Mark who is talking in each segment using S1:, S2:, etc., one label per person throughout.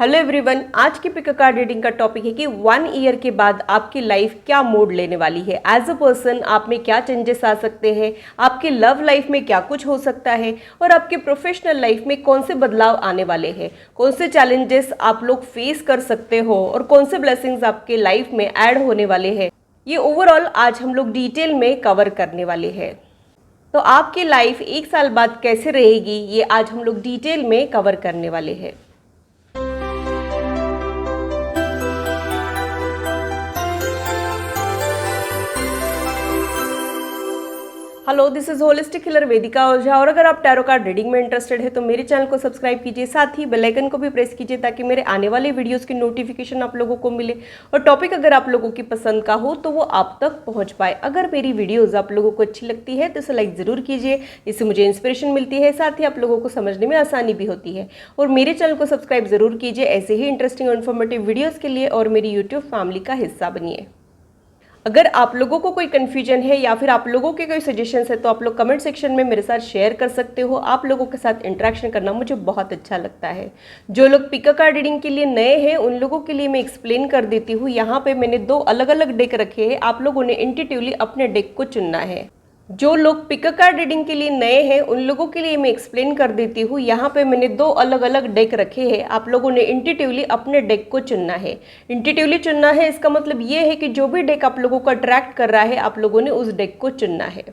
S1: Hello everyone, आज की pick a card reading का टॉपिक है कि 1 ईयर के बाद आपकी लाइफ क्या मोड़ लेने वाली है। एज अ पर्सन आप में क्या चेंजेस आ सकते हैं, आपकी लव लाइफ में क्या कुछ हो सकता है और आपके प्रोफेशनल लाइफ में कौन से बदलाव आने वाले हैं, कौन से चैलेंजेस आप लोग फेस कर सकते हो और कौन से ब्लेसिंग्स आपके लाइफ में ऐड होने वाले हैं। ये ओवरऑल आज हम लोग डिटेल में कवर करने वाले हैं। तो आपकी लाइफ 1 साल बाद कैसे रहेगी, ये आज हम लोग डिटेल में कवर करने वाले हैं। Hello, this is holistic healer Vedika Ojha. और अगर आप टैरो कार्ड रीडिंग में इंटरेस्टेड है तो मेरे चैनल को सब्सक्राइब कीजिए, साथ ही बेल आइकन को भी प्रेस कीजिए ताकि मेरे आने वाले वीडियोस की नोटिफिकेशन आप लोगों को मिले और टॉपिक अगर आप लोगों की पसंद का हो तो वो आप तक पहुंच पाए। अगर मेरी वीडियोस आप लोगों को अच्छी लगती है तो इसे लाइक ज़रूर कीजिए, इससे मुझे इंस्पिरेशन मिलती है, साथ ही आप लोगों को समझने में आसानी भी होती है। और मेरे चैनल को सब्सक्राइब ज़रूर कीजिए ऐसे ही इंटरेस्टिंग और इन्फॉर्मेटिव वीडियोज़ के लिए, और मेरी यूट्यूब फैमिली का हिस्सा बनिए। अगर आप लोगों को कोई कन्फ्यूजन है या फिर आप लोगों के कोई सजेशंस है तो आप लोग कमेंट सेक्शन में मेरे साथ शेयर कर सकते हो। आप लोगों के साथ इंटरेक्शन करना मुझे बहुत अच्छा लगता है। जो लोग पिक अ कार्ड रीडिंग के लिए नए हैं उन लोगों के लिए मैं एक्सप्लेन कर देती हूँ। यहाँ पे मैंने 2 अलग अलग डेक रखे हैं, आप लोगों ने इंट्यूटिवली अपने डेक को चुनना है। जो लोग पिक अ कार्ड रीडिंग के लिए नए हैं उन लोगों के लिए मैं एक्सप्लेन कर देती हूँ। यहाँ पे मैंने 2 अलग अलग डेक रखे हैं, आप लोगों ने इंट्यूटिवली अपने डेक को चुनना है। इंट्यूटिवली चुनना है इसका मतलब ये है कि जो भी डेक आप लोगों को अट्रैक्ट कर रहा है आप लोगों ने उस डेक को चुनना है।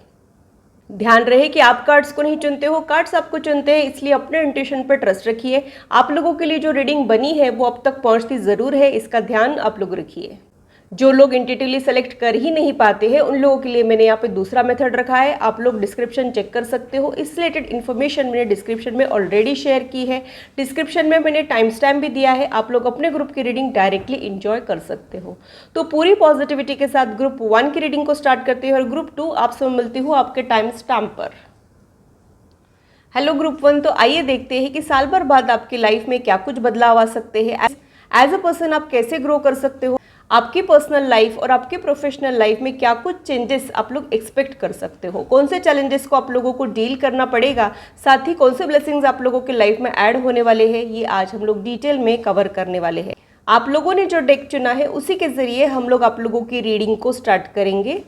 S1: ध्यान रहे कि आप कार्ड्स को नहीं चुनते हो, कार्ड्स आपको चुनते हैं, इसलिए अपने इंट्यूशन पर ट्रस्ट रखिए। आप लोगों के लिए जो रीडिंग बनी है वो अब तक पहुंचती ज़रूर है, इसका ध्यान आप लोग रखिए। जो लोग इंट्यूटिवली सेलेक्ट कर ही नहीं पाते हैं उन लोगों के लिए मैंने यहाँ पे दूसरा मेथड रखा है। आप लोग डिस्क्रिप्शन चेक कर सकते हो, इस रिलेटेड इन्फॉर्मेशन मैंने डिस्क्रिप्शन में ऑलरेडी शेयर की है। डिस्क्रिप्शन में मैंने टाइम स्टैम्प भी दिया है, आप लोग अपने ग्रुप की रीडिंग डायरेक्टली इंजॉय कर सकते हो। तो पूरी पॉजिटिविटी के साथ ग्रुप 1 की रीडिंग को स्टार्ट करते हैं और ग्रुप 2 आपसे मिलती हूँ आपके टाइम स्टैम्प पर। हेलो ग्रुप 1, तो आइए देखते हैं कि साल भर बाद आपकी लाइफ में क्या कुछ बदलाव आ सकते हैं। एज अ पर्सन आप कैसे ग्रो कर सकते हो, आपकी पर्सनल लाइफ और आपकी प्रोफेशनल लाइफ में क्या कुछ चेंजेस आप लोग एक्सपेक्ट कर सकते हो, कौन से चैलेंजेस को आप लोगों को डील करना पड़ेगा, साथ ही कौन से ब्लेसिंग्स आप लोगों की लाइफ में ऐड होने वाले हैं, ये आज हम लोग डिटेल में कवर करने वाले हैं। आप लोगों ने जो डेक चुना है उसी के जरिए हम लोग आप लोगों की रीडिंग को स्टार्ट करेंगे।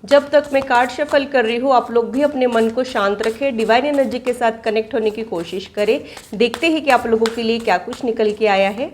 S1: जब तक मैं कार्ड शफल कर रही हूँ आप लोग भी अपने मन को शांत रखें, डिवाइन एनर्जी के साथ कनेक्ट होने की कोशिश करें। देखते हैं कि आप लोगों के लिए क्या कुछ निकल के आया है।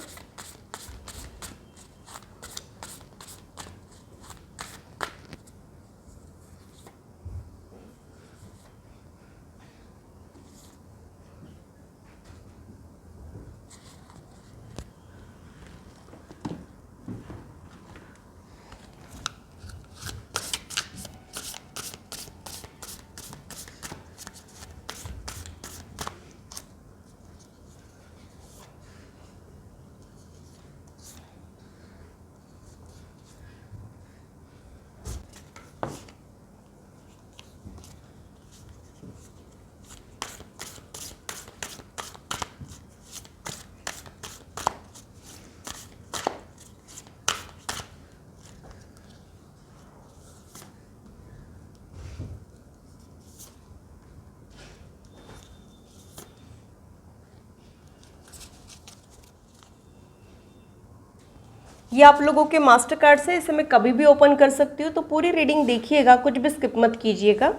S1: ये आप लोगों के मास्टर कार्ड से, इसे मैं कभी भी ओपन कर सकती हूँ, तो पूरी रीडिंग देखिएगा, कुछ भी स्किप मत कीजिएगा।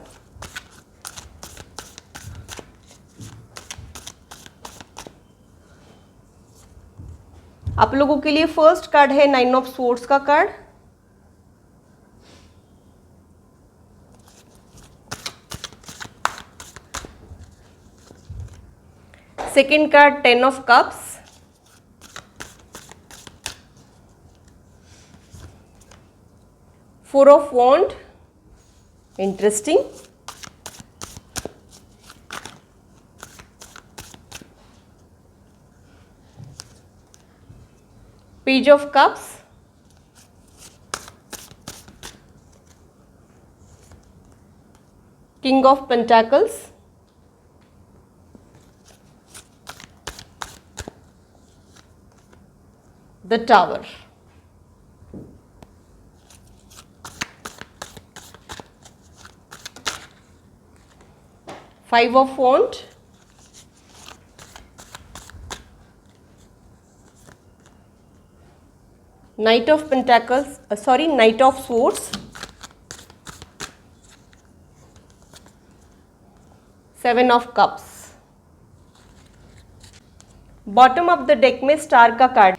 S1: आप लोगों के लिए फर्स्ट कार्ड है 9 ऑफ स्वॉर्ड्स का card. Second card 10 of cups. Four of wand, interesting. Page of cups, king of pentacles, the tower. 5 of wand, knight of pentacles, sorry knight of swords, 7 of cups. Bottom of the deck में star का card.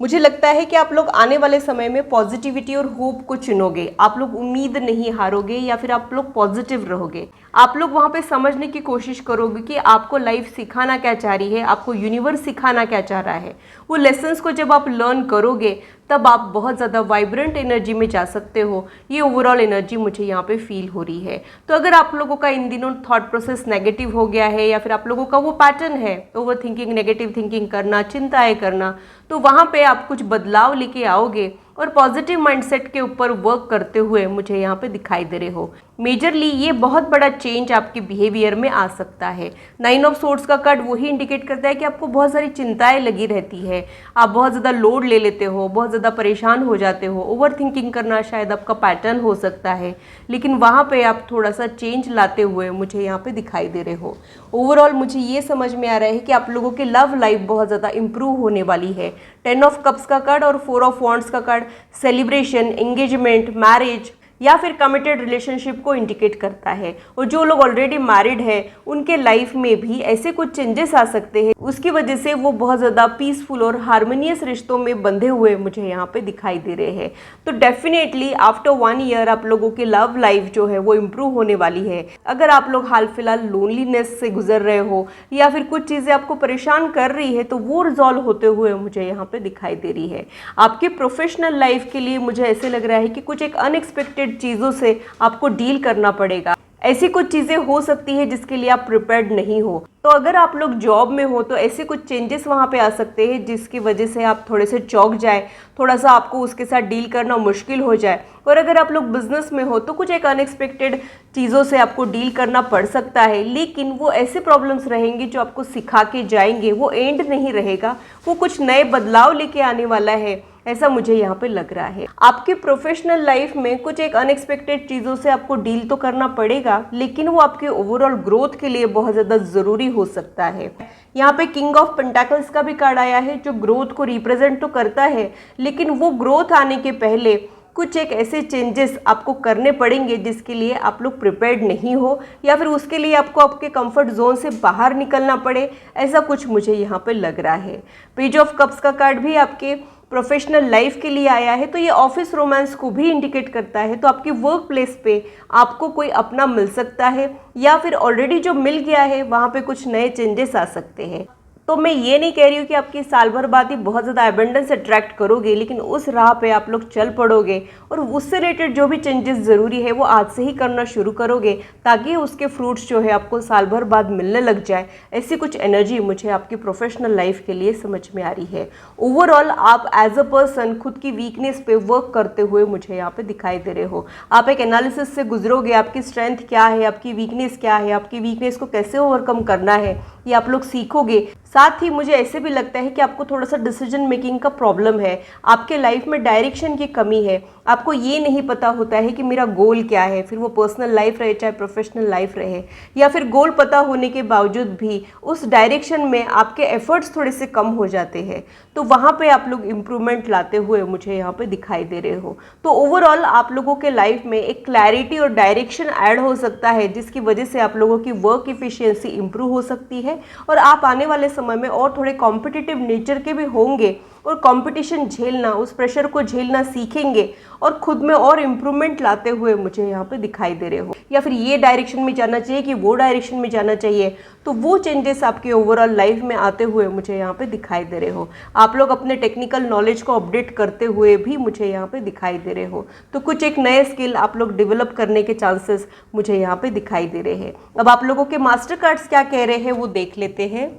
S1: मुझे लगता है कि आप लोग आने वाले समय में पॉजिटिविटी और होप को चुनोगे। आप लोग उम्मीद नहीं हारोगे या फिर आप लोग पॉजिटिव रहोगे। आप लोग वहाँ पे समझने की कोशिश करोगे कि आपको लाइफ सिखाना क्या चाह रही है, आपको यूनिवर्स सिखाना क्या चाह रहा है। वो लेसन्स को जब आप लर्न करोगे तब आप बहुत ज़्यादा वाइब्रेंट एनर्जी में जा सकते हो। ये ओवरऑल एनर्जी मुझे यहाँ पे फील हो रही है। तो अगर आप लोगों का इन दिनों थॉट प्रोसेस नेगेटिव हो गया है या फिर आप लोगों का वो पैटर्न है ओवर थिंकिंग, नेगेटिव थिंकिंग करना, चिंताएं करना, तो वहाँ पे आप कुछ बदलाव लेके आओगे और पॉजिटिव माइंडसेट के ऊपर वर्क करते हुए मुझे यहाँ पे दिखाई दे रहे हो। मेजरली ये बहुत बड़ा चेंज आपके बिहेवियर में आ सकता है। 9 ऑफ सोर्ड्स का कार्ड वही इंडिकेट करता है कि आपको बहुत सारी चिंताएं लगी रहती है, आप बहुत ज़्यादा लोड ले लेते हो, बहुत ज़्यादा परेशान हो जाते हो। ओवर थिंकिंग करना शायद आपका पैटर्न हो सकता है, लेकिन वहाँ पे आप थोड़ा सा चेंज लाते हुए मुझे यहाँ पे दिखाई दे रहे हो। ओवरऑल मुझे ये समझ में आ रहा है कि आप लोगों की लव लाइफ बहुत ज़्यादा इंप्रूव होने वाली है। 10 ऑफ कप्स का कार्ड और 4 ऑफ वॉन्ड्स का कार्ड सेलिब्रेशन, एंगेजमेंट, मैरिज या फिर कमिटेड रिलेशनशिप को इंडिकेट करता है। और जो लोग ऑलरेडी मैरिड है उनके लाइफ में भी ऐसे कुछ चेंजेस आ सकते हैं, उसकी वजह से वो बहुत ज़्यादा पीसफुल और हार्मोनियस रिश्तों में बंधे हुए मुझे यहाँ पे दिखाई दे रहे हैं। तो डेफिनेटली आफ्टर 1 ईयर आप लोगों की लव लाइफ जो है वो इम्प्रूव होने वाली है। अगर आप लोग हाल फिलहाल लोनलीनेस से गुजर रहे हो या फिर कुछ चीज़ें आपको परेशान कर रही है तो वो रिजॉल्व होते हुए मुझे यहाँ पे दिखाई दे रही है। आपके प्रोफेशनल लाइफ के लिए मुझे ऐसे लग रहा है कि कुछ एक अनएक्सपेक्टेड चीज़ों से आपको डील करना पड़ेगा। ऐसी कुछ चीज़ें हो सकती है जिसके लिए आप प्रिपेयर्ड नहीं हो। तो अगर आप लोग जॉब में हो तो ऐसे कुछ चेंजेस वहाँ पे आ सकते हैं जिसकी वजह से आप थोड़े से चौंक जाए, थोड़ा सा आपको उसके साथ डील करना मुश्किल हो जाए। और अगर आप लोग बिजनेस में हो तो कुछ एक अनएक्सपेक्टेड चीज़ों से आपको डील करना पड़ सकता है, लेकिन वो ऐसे प्रॉब्लम्स रहेंगे जो आपको सिखा के जाएंगे। वो एंड नहीं रहेगा, वो कुछ नए बदलाव लेके आने वाला है, ऐसा मुझे यहाँ पे लग रहा है। आपके प्रोफेशनल लाइफ में कुछ एक अनएक्सपेक्टेड चीज़ों से आपको डील तो करना पड़ेगा, लेकिन वो आपके ओवरऑल ग्रोथ के लिए बहुत ज़्यादा ज़रूरी हो सकता है। यहाँ पे किंग ऑफ पेंटाकल्स का भी कार्ड आया है जो ग्रोथ को रिप्रेजेंट तो करता है, लेकिन वो ग्रोथ आने के पहले कुछ एक ऐसे चेंजेस आपको करने पड़ेंगे जिसके लिए आप लोग प्रिपेयर्ड नहीं हो या फिर उसके लिए आपको आपके कंफर्ट जोन से बाहर निकलना पड़े, ऐसा कुछ मुझे यहाँ पे लग रहा है। पेज ऑफ कप्स का कार्ड भी आपके प्रोफेशनल लाइफ के लिए आया है, तो ये ऑफिस रोमांस को भी इंडिकेट करता है। तो आपकी वर्क प्लेस पे आपको कोई अपना मिल सकता है या फिर ऑलरेडी जो मिल गया है वहाँ पे कुछ नए चेंजेस आ सकते हैं। तो मैं ये नहीं कह रही हूँ कि आपकी साल भर बाद ही बहुत ज़्यादा एबंडेंस अट्रैक्ट करोगे, लेकिन उस राह पे आप लोग चल पड़ोगे और उससे रिलेटेड जो भी चेंजेस ज़रूरी है वो आज से ही करना शुरू करोगे ताकि उसके फ्रूट्स जो है आपको साल भर बाद मिलने लग जाए। ऐसी कुछ एनर्जी मुझे आपकी प्रोफेशनल लाइफ के लिए समझ में आ रही है। ओवरऑल आप एज अ पर्सन खुद की वीकनेस पे वर्क करते हुए मुझे यहाँ पे दिखाई दे रहे हो। आप एक एनालिसिस से गुजरोगे, आपकी स्ट्रेंथ क्या है, आपकी वीकनेस क्या है, आपकी वीकनेस को कैसे ओवरकम करना है ये आप लोग सीखोगे। साथ ही मुझे ऐसे भी लगता है कि आपको थोड़ा सा डिसीजन मेकिंग का प्रॉब्लम है, आपके लाइफ में डायरेक्शन की कमी है। आपको ये नहीं पता होता है कि मेरा गोल क्या है, फिर वो पर्सनल लाइफ रहे चाहे प्रोफेशनल लाइफ रहे, या फिर गोल पता होने के बावजूद भी उस डायरेक्शन में आपके एफर्ट्स थोड़े से कम हो जाते हैं। तो वहाँ पे आप लोग इम्प्रूवमेंट लाते हुए मुझे यहाँ पे दिखाई दे रहे हो। तो ओवरऑल आप लोगों के लाइफ में एक क्लैरिटी और डायरेक्शन ऐड हो सकता है जिसकी वजह से आप लोगों की वर्क इफिशियंसी इंप्रूव हो सकती है और आप आने वाले समय में और थोड़े कॉम्पिटिटिव नेचर के भी होंगे और कंपटीशन झेलना, उस प्रेशर को झेलना सीखेंगे और खुद में और इम्प्रूवमेंट लाते हुए मुझे यहाँ पे दिखाई दे रहे हो। या फिर ये डायरेक्शन में जाना चाहिए कि वो डायरेक्शन में जाना चाहिए, तो वो चेंजेस आपके ओवरऑल लाइफ में आते हुए मुझे यहाँ पे दिखाई दे रहे हो। आप लोग अपने टेक्निकल नॉलेज को अपडेट करते हुए भी मुझे यहाँ पे दिखाई दे रहे हो। तो कुछ एक नए स्किल आप लोग डेवलप करने के चांसेस मुझे यहाँ पे दिखाई दे रहे हैं। अब आप लोगों के मास्टर कार्ड्स क्या कह रहे हैं वो देख लेते हैं।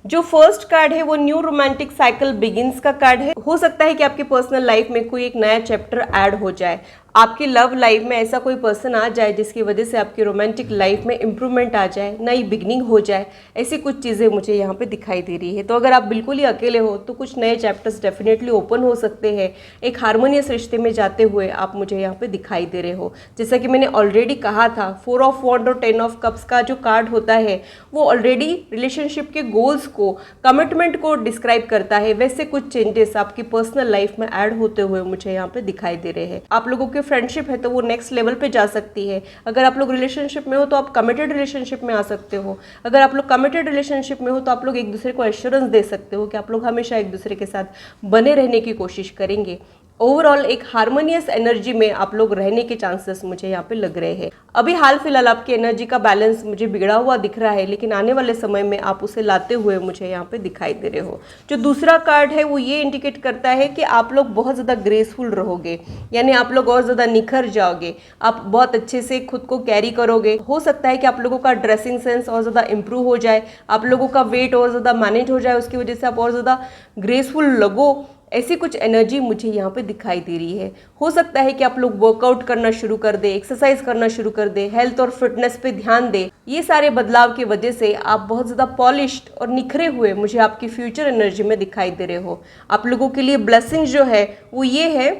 S1: जो फर्स्ट कार्ड है वो न्यू रोमांटिक साइकिल बिगिंस का कार्ड है। हो सकता है कि आपकी पर्सनल लाइफ में कोई एक नया चैप्टर ऐड हो जाए। आपकी लव लाइफ में ऐसा कोई पर्सन आ जाए जिसकी वजह से आपकी रोमांटिक लाइफ में इंप्रूवमेंट आ जाए, नई बिगनिंग हो जाए, ऐसी कुछ चीज़ें मुझे यहाँ पे दिखाई दे रही है। तो अगर आप बिल्कुल ही अकेले हो तो कुछ नए चैप्टर्स डेफिनेटली ओपन हो सकते हैं। एक हारमोनियस रिश्ते में जाते हुए आप मुझे यहाँ पे दिखाई दे रहे हो। जैसा कि मैंने ऑलरेडी कहा था, 4 ऑफ वॉन्ड और 10 ऑफ कप्स का जो कार्ड होता है वो ऑलरेडी रिलेशनशिप के गोल्स को, कमिटमेंट को डिस्क्राइब करता है। वैसे कुछ चेंजेस आपकी पर्सनल लाइफ में ऐड होते हुए मुझे यहाँ पे दिखाई दे रहे हैं। आप लोगों के फ्रेंडशिप है तो वो नेक्स्ट लेवल पे जा सकती है। अगर आप लोग रिलेशनशिप में हो तो आप कमिटेड रिलेशनशिप में आ सकते हो। अगर आप लोग कमिटेड रिलेशनशिप में हो तो आप लोग एक दूसरे को एश्योरेंस दे सकते हो कि आप लोग हमेशा एक दूसरे के साथ बने रहने की कोशिश करेंगे। ओवरऑल एक हार्मोनियस एनर्जी में आप लोग रहने के चांसेस मुझे यहाँ पे लग रहे हैं। अभी हाल फिलहाल आपकी एनर्जी का बैलेंस मुझे बिगड़ा हुआ दिख रहा है, लेकिन आने वाले समय में आप उसे लाते हुए मुझे यहाँ पे दिखाई दे रहे हो। जो दूसरा कार्ड है वो ये इंडिकेट करता है कि आप लोग बहुत ज़्यादा ग्रेसफुल रहोगे, यानी आप लोग और ज़्यादा निखर जाओगे, आप बहुत अच्छे से खुद को कैरी करोगे। हो सकता है कि आप लोगों का ड्रेसिंग सेंस और ज़्यादा इंप्रूव हो जाए, आप लोगों का वेट और ज़्यादा मैनेज हो जाए, उसकी वजह से आप और ज़्यादा ग्रेसफुल लगो। ऐसी कुछ एनर्जी मुझे यहाँ पे दिखाई दे रही है। हो सकता है कि आप लोग वर्कआउट करना शुरू कर दे, एक्सरसाइज करना शुरू कर दे, हेल्थ और फिटनेस पे ध्यान दे। ये सारे बदलाव की वजह से आप बहुत ज़्यादा पॉलिश्ड और निखरे हुए मुझे आपकी फ्यूचर एनर्जी में दिखाई दे रहे हो। आप लोगों के लिए ब्लेसिंग्स जो है वो ये है,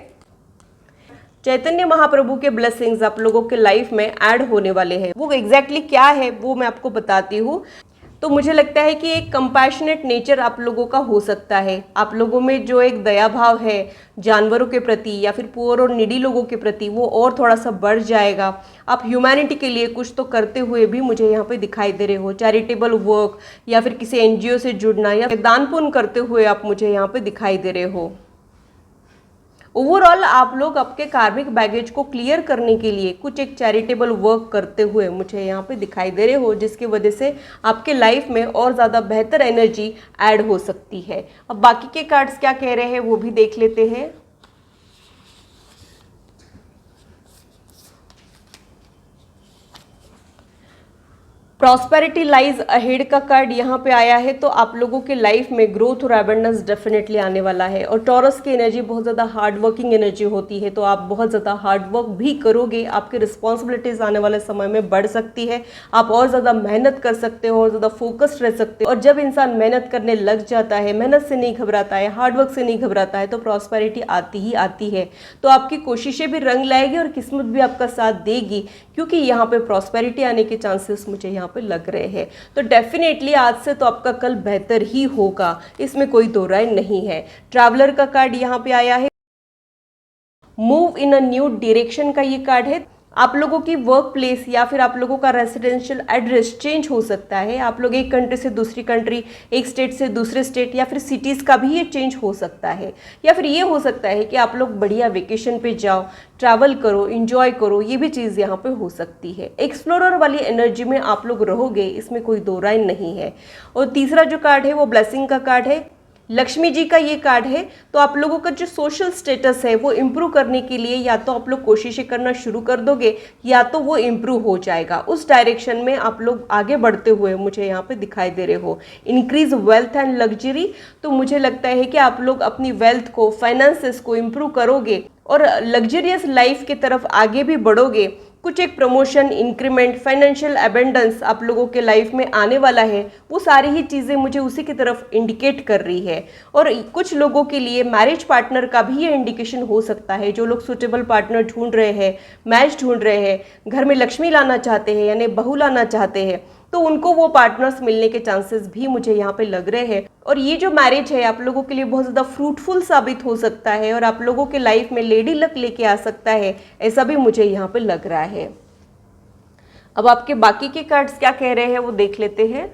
S1: चैतन्य महाप्रभु के ब्लेसिंग्स आप लोगों के लाइफ में ऐड होने वाले हैं। वो एग्जैक्टली क्या है वो मैं आपको बताती हूँ। तो मुझे लगता है कि एक कंपैशनेट नेचर आप लोगों का हो सकता है। आप लोगों में जो एक दया भाव है जानवरों के प्रति या फिर पुअर और निडी लोगों के प्रति, वो और थोड़ा सा बढ़ जाएगा। आप ह्यूमैनिटी के लिए कुछ तो करते हुए भी मुझे यहाँ पे दिखाई दे रहे हो। चैरिटेबल वर्क या फिर किसी एनजीओ से जुड़ना या दान पुण्य करते हुए आप मुझे यहाँ पे दिखाई दे रहे हो। ओवरऑल आप लोग आपके कार्मिक बैगेज को क्लियर करने के लिए कुछ एक चैरिटेबल वर्क करते हुए मुझे यहाँ पे दिखाई दे रहे हो, जिसकी वजह से आपके लाइफ में और ज़्यादा बेहतर एनर्जी ऐड हो सकती है। अब बाकी के कार्ड्स क्या कह रहे हैं वो भी देख लेते हैं। प्रॉस्पेरिटी लाइज अहेड का कार्ड यहाँ पे आया है, तो आप लोगों के लाइफ में ग्रोथ और एबंडेंस डेफिनेटली आने वाला है। और टॉरस की एनर्जी बहुत ज़्यादा हार्ड वर्किंग एनर्जी होती है, तो आप बहुत ज़्यादा हार्ड वर्क भी करोगे। आपकी रिस्पॉन्सिबिलिटीज़ आने वाले समय में बढ़ सकती है, आप और ज़्यादा मेहनत कर सकते हो और ज़्यादा फोकस्ड रह सकते हो। और जब इंसान मेहनत करने लग जाता है, मेहनत से नहीं घबराता है, हार्ड वर्क से नहीं घबराता है, तो प्रॉस्पेरिटी आती ही आती है। तो आपकी कोशिशें भी रंग लाएगी और किस्मत भी आपका साथ देगी, क्योंकि यहाँ पे प्रॉस्पेरिटी आने के चांसेस मुझे यहाँ पे लग रहे हैं। तो डेफिनेटली आज से तो आपका कल बेहतर ही होगा, इसमें कोई दो राय नहीं है। ट्रैवलर का कार्ड यहाँ पे आया है, move in a new direction का ये कार्ड है। आप लोगों की वर्क प्लेस या फिर आप लोगों का रेसिडेंशियल एड्रेस चेंज हो सकता है। आप लोग एक कंट्री से दूसरी कंट्री, एक स्टेट से दूसरे स्टेट या फिर सिटीज़ का भी ये चेंज हो सकता है। या फिर ये हो सकता है कि आप लोग बढ़िया वेकेशन पे जाओ, ट्रैवल करो, इंजॉय करो, ये भी चीज़ यहाँ पे हो सकती है। एक्सप्लोरर वाली एनर्जी में आप लोग रहोगे, इसमें कोई दो राय नहीं है। और तीसरा जो कार्ड है वो ब्लेसिंग का कार्ड है, लक्ष्मी जी का ये कार्ड है। तो आप लोगों का जो सोशल स्टेटस है वो इम्प्रूव करने के लिए या तो आप लोग कोशिशें करना शुरू कर दोगे या तो वो इम्प्रूव हो जाएगा। उस डायरेक्शन में आप लोग आगे बढ़ते हुए मुझे यहाँ पे दिखाई दे रहे हो। इंक्रीज वेल्थ एंड लग्जरी, तो मुझे लगता है कि आप लोग अपनी वेल्थ को, फाइनेंसेस को इम्प्रूव करोगे और लग्जरियस लाइफ की तरफ आगे भी बढ़ोगे। कुछ एक प्रमोशन, इंक्रीमेंट, फाइनेंशियल एबेंडेंस आप लोगों के लाइफ में आने वाला है। वो सारी ही चीज़ें मुझे उसी की तरफ इंडिकेट कर रही है। और कुछ लोगों के लिए मैरिज पार्टनर का भी ये इंडिकेशन हो सकता है। जो लोग सुटेबल पार्टनर ढूंढ रहे हैं, मैच ढूंढ रहे हैं, घर में लक्ष्मी लाना चाहते हैं यानी बहू लाना चाहते हैं, तो उनको वो पार्टनर्स मिलने के चांसेस भी मुझे यहाँ पे लग रहे हैं। और ये जो मैरिज है आप लोगों के लिए बहुत ज़्यादा फ्रूटफुल साबित हो सकता है और आप लोगों के लाइफ में लेडी लक लेके आ सकता है, ऐसा भी मुझे यहाँ पे लग रहा है। अब आपके बाकी के कार्ड्स क्या कह रहे हैं वो देख लेते हैं।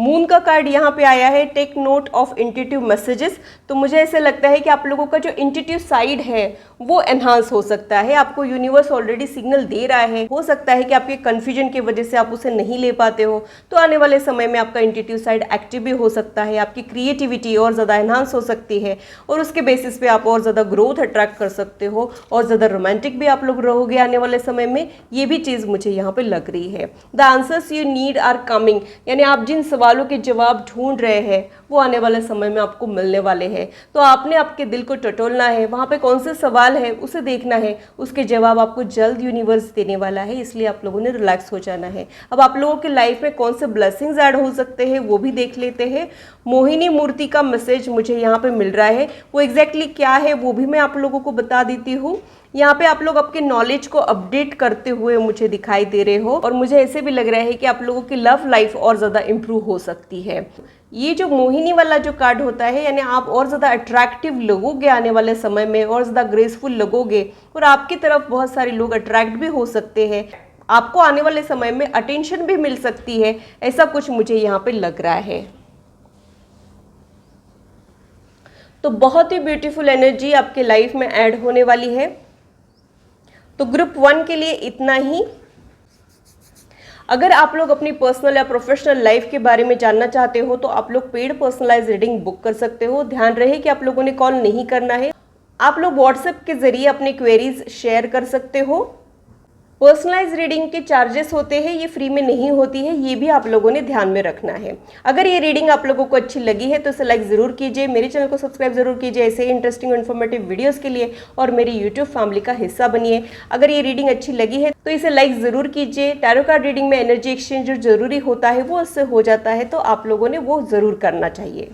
S1: मून का कार्ड यहाँ पे आया है, take note of intuitive messages. तो मुझे ऐसे लगता है कि आप लोगों का जो इंट्यूटिव साइड है वो एनहांस हो सकता है। आपको यूनिवर्स ऑलरेडी सिग्नल दे रहा है, हो सकता है कि आपके कन्फ्यूजन की वजह से आप उसे नहीं ले पाते हो, तो आने वाले समय में आपका इंट्यूटिव साइड एक्टिव भी हो सकता है, आपकी क्रिएटिविटी और ज़्यादा एनहांस हो सकती है और उसके बेसिस पे आप और ज़्यादा ग्रोथ अट्रैक्ट कर सकते हो और ज़्यादा रोमांटिक भी आप लोग रहोगे आने वाले समय में। ये भी चीज़ मुझे यहाँ पे लग रही है। The answers you need are coming, यानी आप जिन सवालों के जवाब ढूंढ रहे हैं वो आने वाले समय में आपको मिलने वाले हैं। तो आपने आपके दिल को टटोलना है, वहाँ पे कौन से सवाल है उसे देखना है, उसके जवाब आपको जल्द यूनिवर्स देने वाला है, इसलिए आप लोगों ने रिलैक्स हो जाना है। अब आप लोगों के लाइफ में कौन से ब्लेसिंग्स ऐड हो सकते हैं वो भी देख लेते हैं। मोहिनी मूर्ति का मैसेज मुझे यहाँ पे मिल रहा है, वो एग्जैक्टली क्या है वो भी मैं आप लोगों को बता देती हूँ। यहाँ पे आप लोग आपके नॉलेज को अपडेट करते हुए मुझे दिखाई दे रहे हो और मुझे ऐसे भी लग रहा है कि आप लोगों की लव लाइफ और ज़्यादा इम्प्रूव हो सकती है। ये जो मोहिनी वाला जो कार्ड होता है, यानी आप और ज़्यादा अट्रैक्टिव लगोगे आने वाले समय में, और ज़्यादा ग्रेसफुल लगोगे और आपकी तरफ बहुत सारे लोग अट्रैक्ट भी हो सकते हैं। आपको आने वाले समय में अटेंशन भी मिल सकती है, ऐसा कुछ मुझे यहाँ पे लग रहा है। तो बहुत ही ब्यूटीफुल एनर्जी आपके लाइफ में ऐड होने वाली है। तो ग्रुप 1 के लिए इतना ही। अगर आप लोग अपनी पर्सनल या प्रोफेशनल लाइफ के बारे में जानना चाहते हो तो आप लोग पेड पर्सनलाइज रीडिंग बुक कर सकते हो। ध्यान रहे कि आप लोगों ने कॉल नहीं करना है, आप लोग व्हाट्सएप के जरिए अपने क्वेरीज शेयर कर सकते हो। पर्सनलाइज रीडिंग के चार्जेस होते हैं, ये फ्री में नहीं होती है, ये भी आप लोगों ने ध्यान में रखना है। अगर ये रीडिंग आप लोगों को अच्छी लगी है तो इसे लाइक ज़रूर कीजिए, मेरे चैनल को सब्सक्राइब जरूर कीजिए ऐसे ही इंटरेस्टिंग और इन्फॉर्मेटिव वीडियोस के लिए, और मेरी यूट्यूब फैमिली का हिस्सा बनिए। अगर ये रीडिंग अच्छी लगी है तो इसे लाइक ज़रूर कीजिए। टैरो कार्ड रीडिंग में एनर्जी एक्सचेंज जो जरूरी होता है वो उससे हो जाता है, तो आप लोगों ने वो ज़रूर करना चाहिए।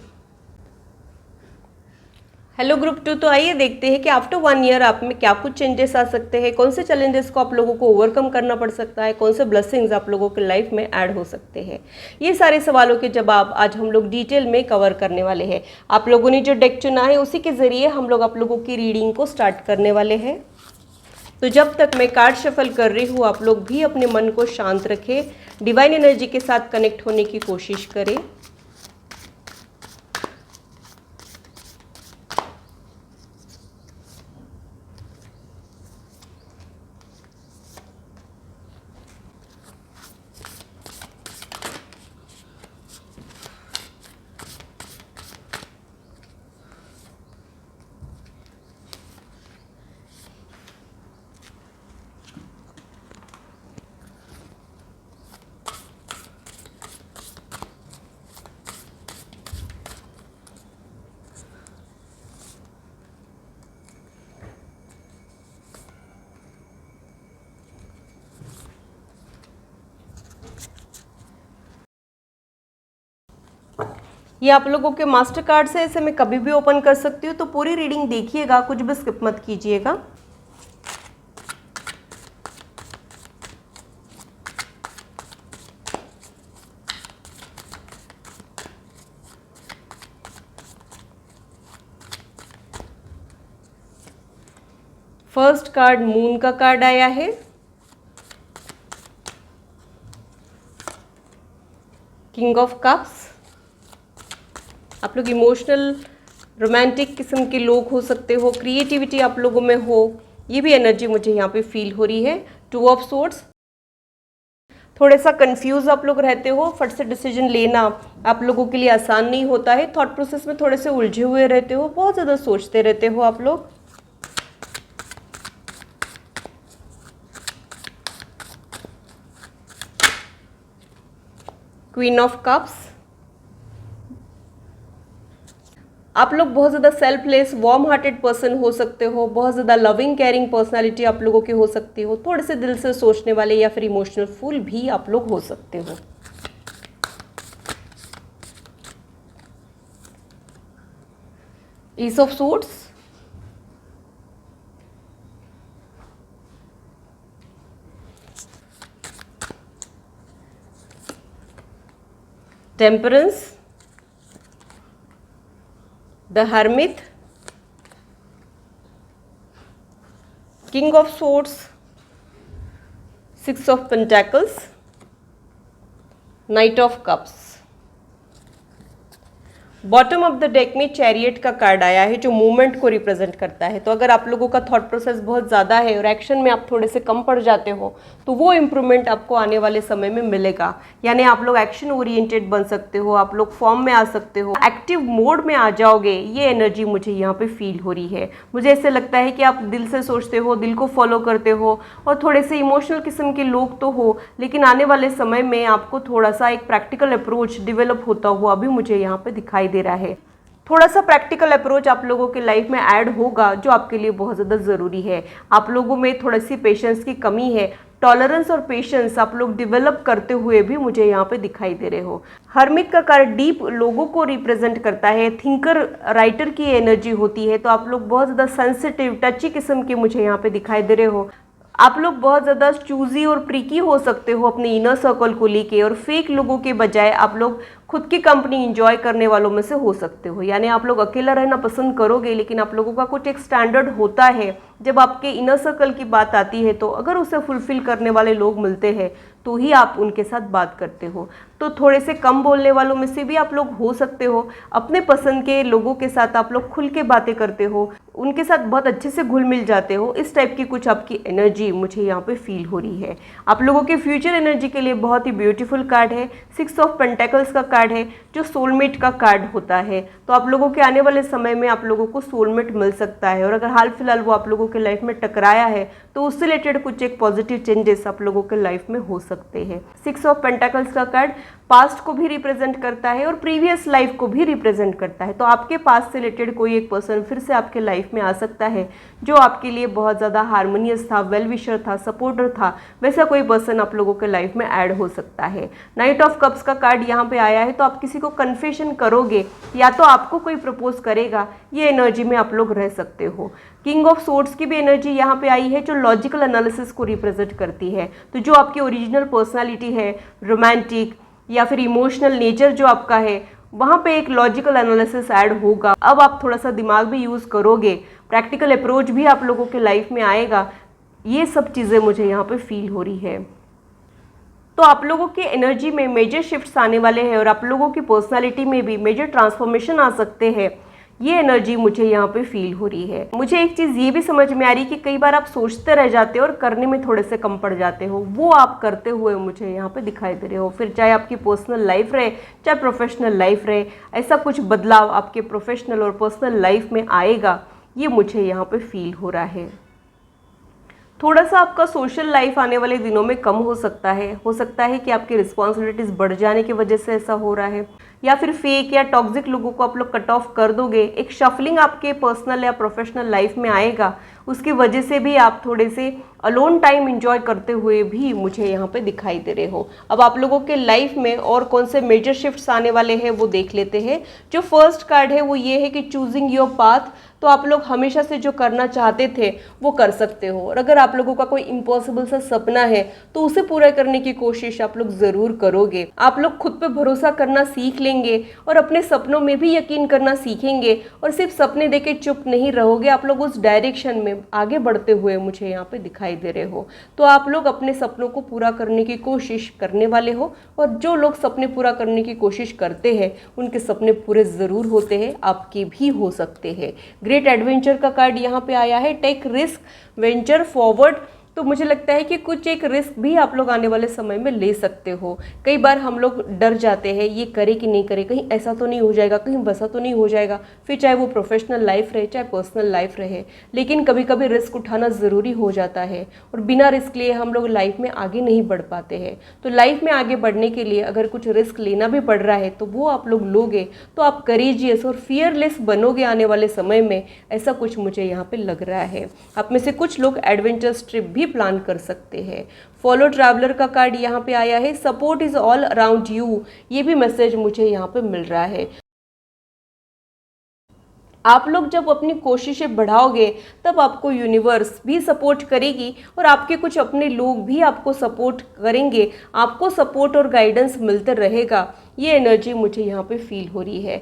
S1: हेलो ग्रुप 2, तो आइए देखते हैं कि आफ्टर 1 ईयर आप में क्या कुछ चेंजेस आ सकते हैं, कौन से चैलेंजेस को आप लोगों को ओवरकम करना पड़ सकता है, कौन से ब्लेसिंग्स आप लोगों के लाइफ में ऐड हो सकते हैं। ये सारे सवालों के जवाब आज हम लोग डिटेल में कवर करने वाले हैं। आप लोगों ने जो डेक चुना है उसी के ज़रिए हम लोग आप लोगों की रीडिंग को स्टार्ट करने वाले हैं। तो जब तक मैं कार्ड शफल कर रही हूँ आप लोग भी अपने मन को शांत रखें, डिवाइन एनर्जी के साथ कनेक्ट होने की कोशिश करें। ये आप लोगों के मास्टर कार्ड से, इसे मैं कभी भी ओपन कर सकती हूँ, तो पूरी रीडिंग देखिएगा, कुछ भी स्किप मत कीजिएगा। फर्स्ट कार्ड मून का कार्ड आया है, किंग ऑफ कप्स। आप लोग इमोशनल रोमांटिक किस्म के लोग हो सकते हो, क्रिएटिविटी आप लोगों में हो, ये भी एनर्जी मुझे यहाँ पे फील हो रही है। 2 ऑफ सोर्ड्स, थोड़े सा कंफ्यूज आप लोग रहते हो, फट से डिसीजन लेना आप लोगों के लिए आसान नहीं होता है, थॉट प्रोसेस में थोड़े से उलझे हुए रहते हो, बहुत ज़्यादा सोचते रहते हो आप लोग। क्वीन ऑफ कप्स, आप लोग बहुत ज़्यादा सेल्फलेस वार्म हार्टेड पर्सन हो सकते हो, बहुत ज़्यादा लविंग केयरिंग पर्सनालिटी आप लोगों की हो सकती हो, थोड़े से दिल से सोचने वाले या फिर इमोशनल फूल भी आप लोग हो सकते हो। Ace of suits, temperance, the hermit, king of swords, 6 of pentacles, knight of cups. Bottom of the deck में चैरियट का कार्ड आया है जो मूवमेंट को रिप्रेजेंट करता है। तो अगर आप लोगों का थॉट प्रोसेस बहुत ज़्यादा है और एक्शन में आप थोड़े से कम पड़ जाते हो तो वो इम्प्रूवमेंट आपको आने वाले समय में मिलेगा। यानी आप लोग एक्शन ओरिएंटेड बन सकते हो, आप लोग फॉर्म में आ सकते हो, एक्टिव मोड में आ जाओगे। ये एनर्जी मुझे यहाँ पे फील हो रही है। मुझे ऐसे लगता है कि आप दिल से सोचते हो, दिल को फॉलो करते हो और थोड़े से इमोशनल किस्म के लोग तो हो, लेकिन आने वाले समय में आपको थोड़ा सा एक प्रैक्टिकल अप्रोच डेवलप होता हुआ भी मुझे यहाँ पे दिखाई दे रहा है। थोड़ा सा प्रैक्टिकल अप्रोच आप लोगों के लाइफ में ऐड होगा जो आपके लिए बहुत ज़्यादा ज़रूरी है। आप लोगों में थोड़ी सी पेशेंस की कमी है, टॉलरेंस और पेशेंस आप लोग डेवलप करते हुए भी मुझे यहाँ पे दिखाई दे रहे हो। हर्मिट का कार्ड डीप लोगों को रिप्रेजेंट करता है, थिंकर राइटर की एनर्जी होती है। तो आप लोग बहुत ज़्यादा सेंसिटिव टची किस्म के मुझे यहाँ पे दिखाई दे रहे हो। आप लोग बहुत ज़्यादा चूजी और प्रीकी हो सकते हो अपने इनर सर्कल को लेके, और फेक लोगों के बजाय आप लोग खुद की कंपनी इंजॉय करने वालों में से हो सकते हो। यानी आप लोग अकेला रहना पसंद करोगे, लेकिन आप लोगों का कुछ एक स्टैंडर्ड होता है जब आपके इनर सर्कल की बात आती है। तो अगर उसे फुलफिल करने वाले लोग मिलते हैं तो ही आप उनके साथ बात करते हो। तो थोड़े से कम बोलने वालों में से भी आप लोग हो सकते हो। अपने पसंद के लोगों के साथ आप लोग खुल के बातें करते हो, उनके साथ बहुत अच्छे से घुल मिल जाते हो। इस टाइप की कुछ आपकी एनर्जी मुझे यहाँ पे फील हो रही है। आप लोगों के फ्यूचर एनर्जी के लिए बहुत ही ब्यूटीफुल कार्ड है। 6 ऑफ पेंटेकल्स का कार्ड है जो सोलमेट का कार्ड होता है। तो आप लोगों के आने वाले समय में आप लोगों को सोलमेट मिल सकता है, और अगर हाल फिलहाल वो आप लोगों के लाइफ में टकराया है तो उससे रिलेटेड कुछ एक पॉजिटिव चेंजेस आप लोगों के लाइफ में हो सकते हैं। 6 ऑफ पेंटेकल्स का कार्ड पास्ट को भी रिप्रेजेंट करता है और प्रीवियस लाइफ को भी रिप्रेजेंट करता है। तो आपके पास्ट से रिलेटेड कोई एक पर्सन फिर से आपके लाइफ में आ सकता है जो आपके लिए बहुत ज़्यादा हार्मोनियस था, वेल विशर था, सपोर्टर था। वैसा कोई पर्सन आप लोगों के लाइफ में ऐड हो सकता है। नाइट ऑफ कप्स का कार्ड यहाँ पे आया है। तो आप किसी को कन्फेशन करोगे या तो आपको कोई प्रपोज करेगा, ये एनर्जी में आप लोग रह सकते हो। किंग ऑफ सोर्ड्स की भी एनर्जी यहाँ पे आई है जो लॉजिकल एनालिसिस को रिप्रेजेंट करती है। तो जो आपकी ओरिजिनल पर्सनालिटी है, रोमांटिक या फिर इमोशनल नेचर जो आपका है, वहाँ पे एक लॉजिकल एनालिसिस ऐड होगा। अब आप थोड़ा सा दिमाग भी यूज़ करोगे, प्रैक्टिकल अप्रोच भी आप लोगों के लाइफ में आएगा। ये सब चीज़ें मुझे यहाँ पे फील हो रही है। तो आप लोगों की एनर्जी में मेजर शिफ्ट्स आने वाले हैं और आप लोगों की पर्सनालिटी में भी मेजर ट्रांसफॉर्मेशन आ सकते हैं। ये एनर्जी मुझे यहाँ पे फील हो रही है। मुझे एक चीज़ ये भी समझ में आ रही है कि कई बार आप सोचते रह जाते हो और करने में थोड़े से कम पड़ जाते हो। वो आप करते हुए मुझे यहाँ पे दिखाई दे रहे हो। फिर चाहे आपकी पर्सनल लाइफ रहे चाहे प्रोफेशनल लाइफ रहे, ऐसा कुछ बदलाव आपके प्रोफेशनल और पर्सनल लाइफ में आएगा, ये मुझे यहाँ पे फील हो रहा है। थोड़ा सा आपका सोशल लाइफ आने वाले दिनों में कम हो सकता है। हो सकता है कि आपकी रिस्पॉन्सिबिलिटीज़ बढ़ जाने की वजह से ऐसा हो रहा है, या फिर फेक या टॉक्सिक लोगों को आप लोग कट ऑफ कर दोगे। एक शफलिंग आपके पर्सनल या प्रोफेशनल लाइफ में आएगा, उसकी वजह से भी आप थोड़े से अलोन टाइम एंजॉय करते हुए भी मुझे यहाँ पे दिखाई दे रहे हो। अब आप लोगों के लाइफ में और कौन से मेजर शिफ्ट्स आने वाले हैं वो देख लेते हैं। जो फर्स्ट कार्ड है वो ये है कि चूजिंग योर पाथ। तो आप लोग हमेशा से जो करना चाहते थे वो कर सकते हो, और अगर आप लोगों का कोई इम्पॉसिबल सा सपना है तो उसे पूरा करने की कोशिश आप लोग ज़रूर करोगे। आप लोग खुद पे भरोसा करना सीख लेंगे और अपने सपनों में भी यकीन करना सीखेंगे, और सिर्फ सपने देके चुप नहीं रहोगे। आप लोग उस डायरेक्शन में आगे बढ़ते हुए मुझे यहाँ पे दिखाई दे रहे हो। तो आप लोग अपने सपनों को पूरा करने की कोशिश करने वाले हो, और जो लोग सपने पूरा करने की कोशिश करते हैं उनके सपने पूरे ज़रूर होते हैं, आपके भी हो सकते हैं। ग्रेट एडवेंचर का कार्ड यहाँ पे आया है। Take risk, venture forward. तो मुझे लगता है कि कुछ एक रिस्क भी आप लोग आने वाले समय में ले सकते हो। कई बार हम लोग डर जाते हैं, ये करे कि नहीं करे, कहीं ऐसा तो नहीं हो जाएगा, कहीं वैसा तो नहीं हो जाएगा, फिर चाहे वो प्रोफेशनल लाइफ रहे चाहे पर्सनल लाइफ रहे। लेकिन कभी कभी रिस्क उठाना ज़रूरी हो जाता है, और बिना रिस्क लिए हम लोग लाइफ में आगे नहीं बढ़ पाते हैं। तो लाइफ में आगे बढ़ने के लिए अगर कुछ रिस्क लेना भी पड़ रहा है तो वो आप लोग लोगे, तो आप करेजियस और फियरलेस बनोगे आने वाले समय में। ऐसा कुछ मुझे यहाँ पे लग रहा है। आप में से कुछ लोग एडवेंचरस ट्रिप भी प्लान कर सकते हैं। फॉलो ट्रैवलर का कार्ड यहाँ पे आया है। Support is all around you, ये भी मैसेज मुझे यहाँ पे मिल रहा है। आप लोग जब अपनी कोशिशें बढ़ाओगे तब आपको यूनिवर्स भी सपोर्ट करेगी, और आपके कुछ अपने लोग भी आपको सपोर्ट करेंगे। आपको सपोर्ट और गाइडेंस मिलते रहेगा। ये एनर्जी मुझे यहाँ पे फील हो रही है।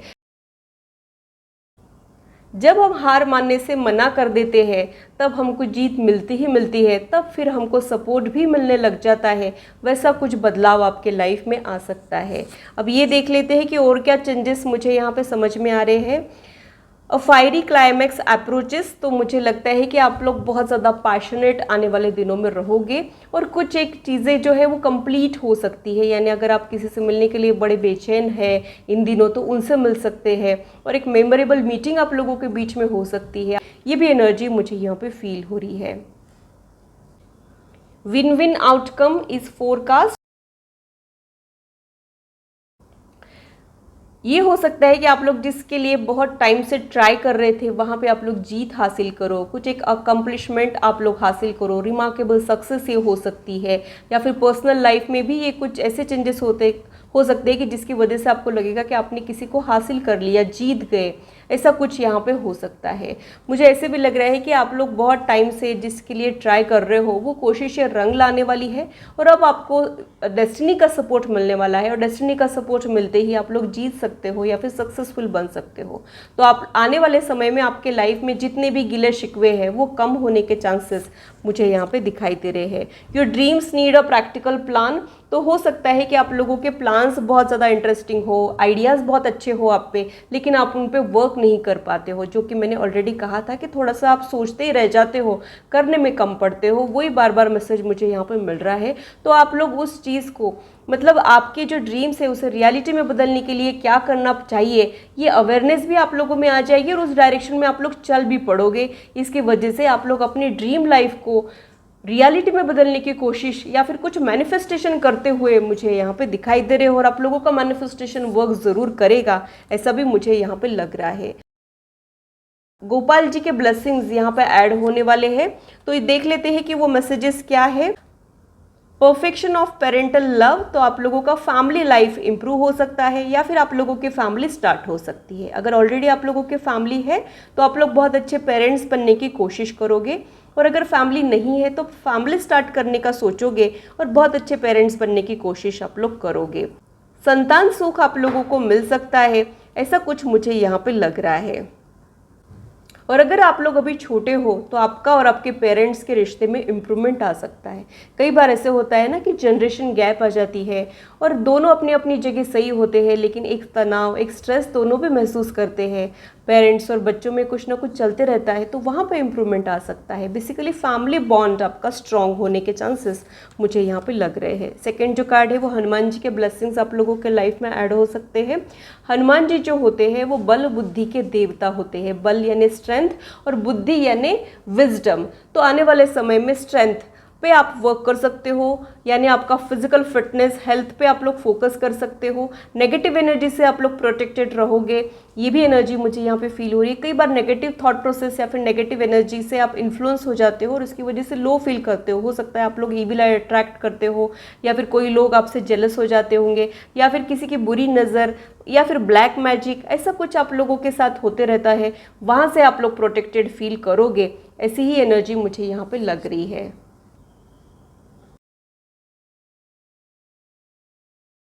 S1: जब हम हार मानने से मना कर देते हैं तब हमको जीत मिलती ही मिलती है, तब फिर हमको सपोर्ट भी मिलने लग जाता है। वैसा कुछ बदलाव आपके लाइफ में आ सकता है। अब ये देख लेते हैं कि और क्या चेंजेस मुझे यहाँ पे समझ में आ रहे हैं। अ फायरी क्लाइमैक्स अप्रोचेस, तो मुझे लगता है कि आप लोग बहुत ज़्यादा पैशनेट आने वाले दिनों में रहोगे और कुछ एक चीज़ें जो है वो कंप्लीट हो सकती है। यानी अगर आप किसी से मिलने के लिए बड़े बेचैन हैं इन दिनों तो उनसे मिल सकते हैं और एक मेमोरेबल मीटिंग आप लोगों के बीच में हो सकती है। ये भी एनर्जी मुझे यहाँ पे फील हो रही है। Win win outcome is forecast. ये हो सकता है कि आप लोग जिसके लिए बहुत टाइम से ट्राई कर रहे थे वहाँ पे आप लोग जीत हासिल करो, कुछ एक अकम्पलिशमेंट आप लोग हासिल करो, रिमार्केबल सक्सेस ये हो सकती है। या फिर पर्सनल लाइफ में भी ये कुछ ऐसे चेंजेस हो सकते हैं कि जिसकी वजह से आपको लगेगा कि आपने किसी को हासिल कर लिया, जीत गए, ऐसा कुछ यहाँ पे हो सकता है। मुझे ऐसे भी लग रहा है कि आप लोग बहुत टाइम से जिसके लिए ट्राई कर रहे हो वो कोशिशें रंग लाने वाली है और अब आपको डेस्टिनी का सपोर्ट मिलने वाला है और डेस्टिनी का सपोर्ट मिलते ही आप लोग जीत सकते हो या फिर सक्सेसफुल बन सकते हो। तो आप आने वाले समय में आपके लाइफ में जितने भी गिले शिकवे हैं वो कम होने के चांसेस मुझे यहाँ पे दिखाई दे रहे हैं। Your dreams need a practical plan, तो हो सकता है कि आप लोगों के प्लान्स बहुत ज़्यादा इंटरेस्टिंग हो, आइडियाज़ बहुत अच्छे हो आप पे, लेकिन आप उन पे वर्क नहीं कर पाते हो। जो कि मैंने ऑलरेडी कहा था कि थोड़ा सा आप सोचते ही रह जाते हो, करने में कम पड़ते हो, वही बार बार मैसेज मुझे यहाँ पे मिल रहा है। तो आप लोग उस चीज़ को, मतलब आपके जो ड्रीम्स है उसे रियलिटी में बदलने के लिए क्या करना चाहिए, ये अवेयरनेस भी आप लोगों में आ जाएगी और उस डायरेक्शन में आप लोग चल भी पड़ोगे। इसकी वजह से आप लोग अपनी ड्रीम लाइफ को रियलिटी में बदलने की कोशिश या फिर कुछ मैनिफेस्टेशन करते हुए मुझे यहाँ पे दिखाई दे रहे हो और आप लोगों का मैनिफेस्टेशन वर्क ज़रूर करेगा, ऐसा भी मुझे यहाँ पे लग रहा है। गोपाल जी के ब्लेसिंग्स यहाँ पे ऐड होने वाले हैं, तो ये देख लेते हैं कि वो मैसेजेस क्या है। परफेक्शन ऑफ पेरेंटल लव, तो आप लोगों का फैमिली लाइफ इंप्रूव हो सकता है या फिर आप लोगों की फैमिली स्टार्ट हो सकती है। अगर ऑलरेडी आप लोगों की फैमिली है तो आप लोग बहुत अच्छे पेरेंट्स बनने की कोशिश करोगे और अगर फैमिली नहीं है तो फैमिली स्टार्ट करने का सोचोगे और बहुत अच्छे पेरेंट्स बनने की कोशिश आप लोग करोगे। संतान सुख आप लोगों को मिल सकता है, ऐसा कुछ मुझे यहाँ पे लग रहा है। और अगर आप लोग अभी छोटे हो तो आपका और आपके पेरेंट्स के रिश्ते में इम्प्रूवमेंट आ सकता है। कई बार ऐसे होता है ना कि जनरेशन गैप आ जाती है और दोनों अपनी अपनी जगह सही होते हैं, लेकिन एक तनाव, एक स्ट्रेस दोनों भी महसूस करते हैं। पेरेंट्स और बच्चों में कुछ ना कुछ चलते रहता है, तो वहाँ पे इम्प्रूवमेंट आ सकता है। बेसिकली फैमिली बॉन्ड आपका स्ट्रांग होने के चांसेस मुझे यहाँ पे लग रहे हैं। सेकंड जो कार्ड है वो हनुमान जी के ब्लेसिंग्स आप लोगों के लाइफ में ऐड हो सकते हैं। हनुमान जी जो होते हैं वो बल बुद्धि के देवता होते हैं। बल यानी स्ट्रेंथ और बुद्धि यानी विजडम। तो आने वाले समय में स्ट्रेंथ पे आप वर्क कर सकते हो, यानी आपका फिजिकल फिटनेस, हेल्थ पे आप लोग फोकस कर सकते हो। नेगेटिव एनर्जी से आप लोग प्रोटेक्टेड रहोगे, ये भी एनर्जी मुझे यहाँ पे फील हो रही है। कई बार नेगेटिव थॉट प्रोसेस या फिर नेगेटिव एनर्जी से आप इन्फ्लुएंस हो जाते हो और उसकी वजह से लो फील करते हो सकता है आप लोग ईविल आई अट्रैक्ट करते हो या फिर कोई लोग आपसे जेलस हो जाते होंगे या फिर किसी की बुरी नज़र या फिर ब्लैक मैजिक, ऐसा कुछ आप लोगों के साथ होते रहता है, वहाँ से आप लोग प्रोटेक्टेड फील करोगे। ऐसी ही एनर्जी मुझे यहाँ पे लग रही है।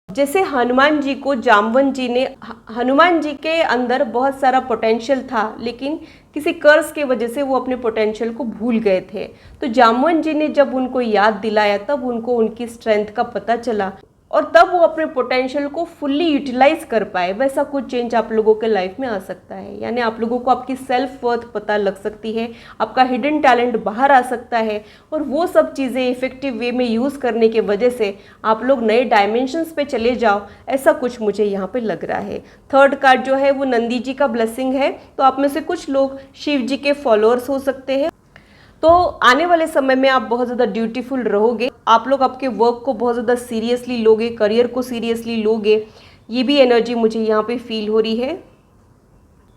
S1: जैसे हनुमान जी को जामवंत जी ने, हनुमान जी के अंदर बहुत सारा पोटेंशियल था लेकिन किसी कर्ज के वजह से वो अपने पोटेंशियल को भूल गए थे। तो जामवंत जी ने जब उनको याद दिलाया तब उनको उनकी स्ट्रेंथ का पता चला और तब वो अपने पोटेंशियल को फुल्ली यूटिलाइज कर पाए। वैसा कुछ चेंज आप लोगों के लाइफ में आ सकता है, यानी आप लोगों को आपकी सेल्फ वर्थ पता लग सकती है, आपका हिडन टैलेंट बाहर आ सकता है और वो सब चीज़ें इफेक्टिव वे में यूज़ करने के वजह से आप लोग नए डायमेंशंस पे चले जाओ, ऐसा कुछ मुझे यहाँ पे लग रहा है। थर्ड कार्ड जो है वो नंदी जी का ब्लेसिंग है, तो आप में से कुछ लोग शिव जी के फॉलोअर्स हो सकते हैं। तो आने वाले समय में आप बहुत ज़्यादा ड्यूटीफुल रहोगे, आप लोग आपके वर्क को बहुत ज़्यादा सीरियसली लोगे, करियर को सीरियसली लोगे, ये भी एनर्जी मुझे यहाँ पे फील हो रही है।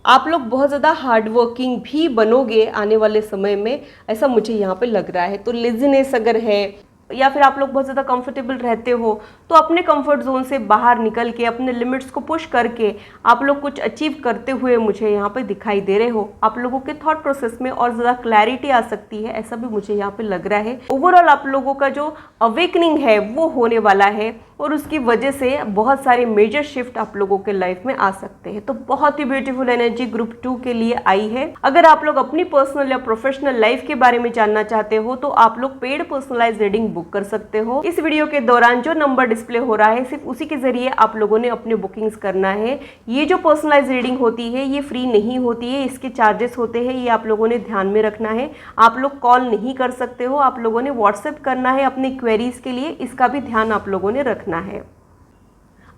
S1: आप लोग बहुत ज़्यादा हार्ड वर्किंग भी बनोगे आने वाले समय में, ऐसा मुझे यहाँ पे लग रहा है। तो लेजीनेस अगर है या फिर आप लोग बहुत ज़्यादा कंफर्टेबल रहते हो तो अपने कंफर्ट जोन से बाहर निकल के अपने लिमिट्स को पुश करके आप लोग कुछ अचीव करते हुए मुझे यहाँ पे दिखाई दे रहे हो। आप लोगों के थॉट प्रोसेस में और ज़्यादा क्लैरिटी आ सकती है, ऐसा भी मुझे यहाँ पे लग रहा है। ओवरऑल आप लोगों का जो अवेकनिंग है वो होने वाला है। और उसकी वजह से बहुत सारे मेजर शिफ्ट आप लोगों के लाइफ में आ सकते हैं। तो बहुत ही ब्यूटीफुल एनर्जी ग्रुप 2 के लिए आई है। अगर आप लोग अपनी पर्सनल या प्रोफेशनल लाइफ के बारे में जानना चाहते हो तो आप लोग पेड पर्सनलाइज रीडिंग बुक कर सकते हो। इस वीडियो के दौरान जो नंबर डिस्प्ले हो रहा है सिर्फ उसी के जरिए आप लोगों ने अपने बुकिंग्स करना है। ये जो पर्सनलाइज रीडिंग होती है ये फ्री नहीं होती है, इसके चार्जेस होते हैं, ये आप लोगों ने ध्यान में रखना है। आप लोग कॉल नहीं कर सकते हो, आप लोगों ने व्हाट्सएप करना है अपनी क्वेरीज के लिए, इसका भी ध्यान आप लोगों ने रखना है।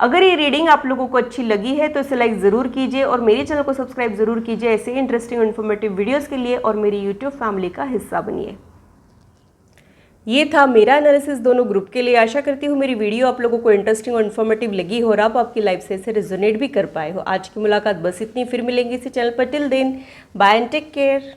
S1: अगर ये रीडिंग आप लोगों को अच्छी लगी है तो इसे लाइक ज़रूर कीजिए और मेरे चैनल को सब्सक्राइब ज़रूर कीजिए ऐसे इंटरेस्टिंग और इन्फॉर्मेटिव वीडियोस के लिए, और मेरी यूट्यूब फैमिली का हिस्सा बनिए। ये था मेरा एनालिसिस दोनों ग्रुप के लिए। आशा करती हूँ मेरी वीडियो आप लोगों को इंटरेस्टिंग और इन्फॉर्मेटिव लगी हो और आप आपकी लाइफ से इसे रेजोनेट भी कर पाए हो। आज की मुलाकात बस इतनी, फिर मिलेंगे इसी चैनल पर। Till then bye and take care.